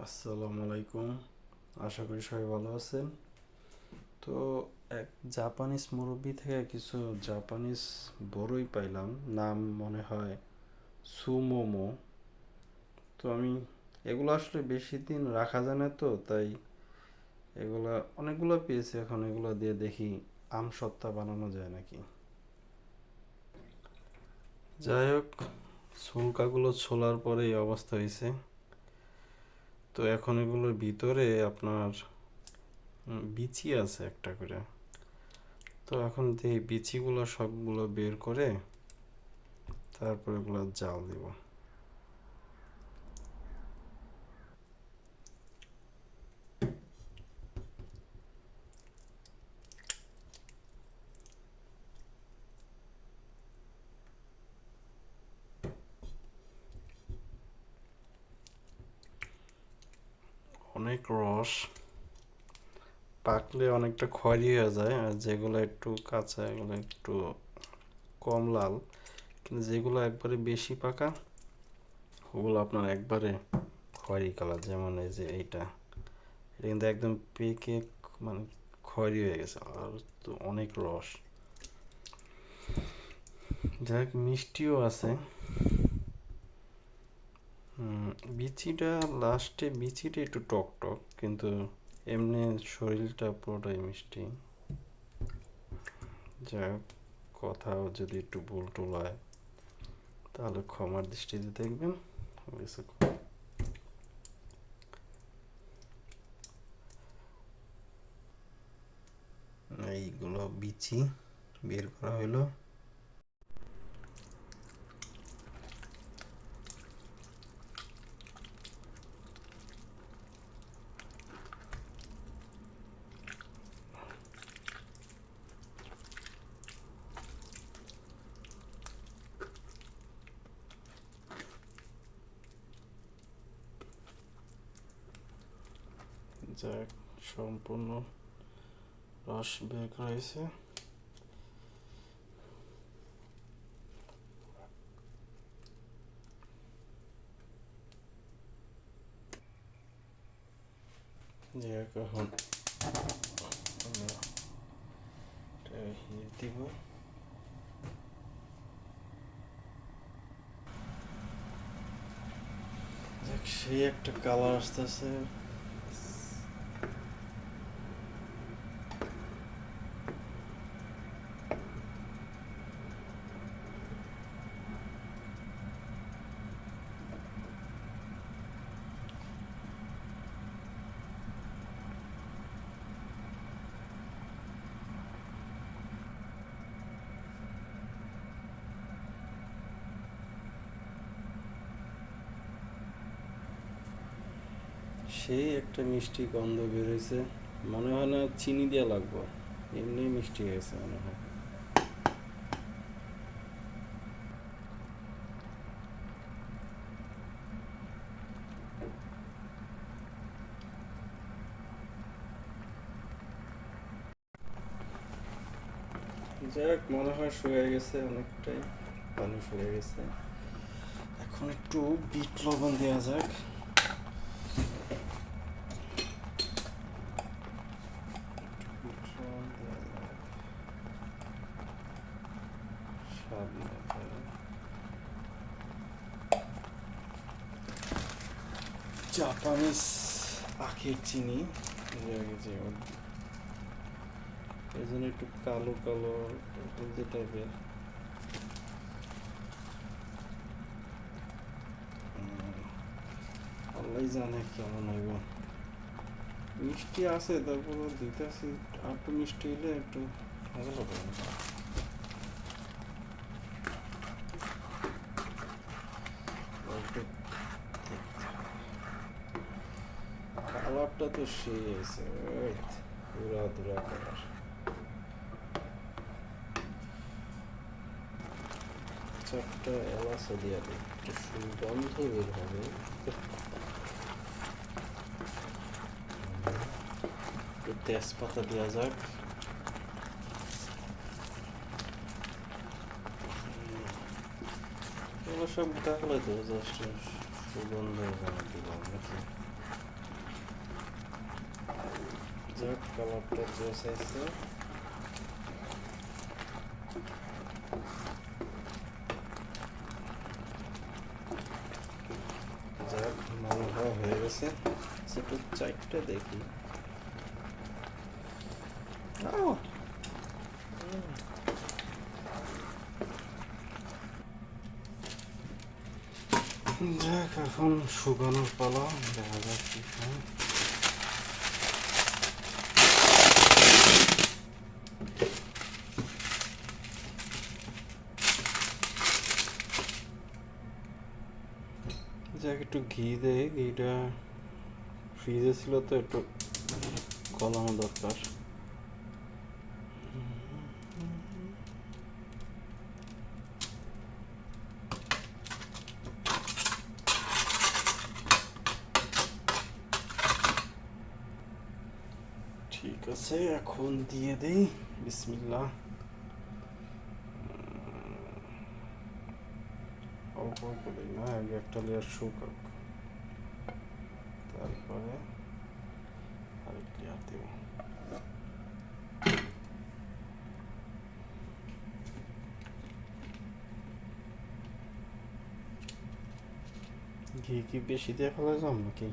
আসসালামু আলাইকুম। আশা করি সবাই ভালো আছেন। তো এক জাপানিজ মুরব্বি থেকে কিছু জাপানিজ বড়ই পাইলাম, নাম মনে হয় সুমোমো। তো আমি এগুলো আসলে বেশি দিন রাখা যায় না, তো তাই এগুলা অনেকগুলো পেয়েছি। এখন এগুলো দিয়ে দেখি আমসত্ত্বা বানানো যায় নাকি। যাই হোক, ছুলকাগুলো ছোলার পরে এই অবস্থা হয়েছে। তো এখন এগুলোর ভিতরে আপনার বিচি আছে একটা করে। তো এখন এই বিচিগুলো সবগুলো বের করে তারপর এগুলো জাল দিব। অনেক রস, পাকলে অনেকটা খয়েরি হয়ে যায়, আর যেগুলো একটু কাঁচা এগুলো একটু কম লাল। কিন্তু যেগুলো একবারে বেশি পাকা ওগুলো আপনার একবারে খয়েরি কালার। যেমন এই যে এইটা, এটা কিন্তু একদম পেকে মানে খয়েরি হয়ে গেছে, আর তো অনেক রস। যাই হোক, মিষ্টিও আছে। বিচিটা লাস্টে, বিচিটা একটু টক টক, কিন্তু এমনি শরীরটা পুরোটাই মিষ্টি। যাই হোক, কোথাও যদি একটু ভুল টুল হয় তাহলে ক্ষমার দৃষ্টিতে দেখবেন। এইগুলো বিচি বের করা হলো। যাক, সম্পূর্ণ রস বের করা হয়েছে। যাক, এখন আমরা হিট দিব। যাক, সেই একটা কালার আসতেছে। সেই একটা মিষ্টি গন্ধ বেরোয়েছে, মনে হয় না চিনি দেওয়া লাগবে, এমনি মিষ্টি হয়েছে মনে হয়। যাক, মনে হয় শুকিয়ে গেছে অনেকটাই, পানি শুকিয়ে গেছে। এখন একটু বিট লবণ দেওয়া যাক। বিট লবণ দেওয়া যাক স্বাদ মতো। জাপানিজ আখের চিনি, যে এই জন্য একটু কালো কালো হলদে টাইপের। আল্লাহ জানে কেমন হইব। মিষ্টি আছে, তারপরে দিতেছি। আর একটু মিষ্টি হলে একটু ভালো হবে। কালারটা তো সেই আছে, পুরা ধুরা কালার। চারটা এলাচ দিয়া দিই, একটু সুগন্ধ বের হবে। একটু তেজপাতা দেওয়া যাক। এগুলো সব ডাকলে তো জাস্ট সুগন্ধ দিলাম নাকি। যাক, কালারটা জোস আছে। যাক, মনে হয় হয়ে গেছে। একটু চারটা দেখি। যাক, এখন শুকানোর পালা, দেখা যাক কি হয়। যাক, একটু ঘি দেয়, ঘিটা ফ্রিজে ছিল তো একটু গলানো দরকার। ঠিক আছে, এখন দিয়ে দেই। বিসমিল্লাহ। অল্প অল্প দিই না, আগে একটা লেয়ার শুকাক, তারপরে আরেক লেয়ার দেব। ঘি কি বেশি দিয়ে ফেলা যাম নাকি?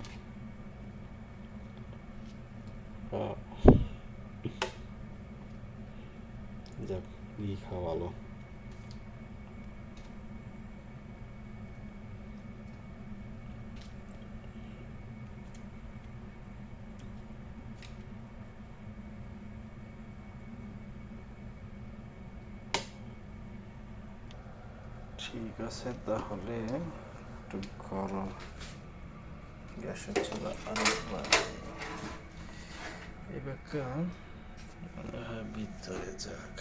যাক, ঘি খাওয়া ভালো। ঠিক আছে, তাহলে একটু গরম গ্যাসের চুলা আরেকবার এবার ভিতরে যাক।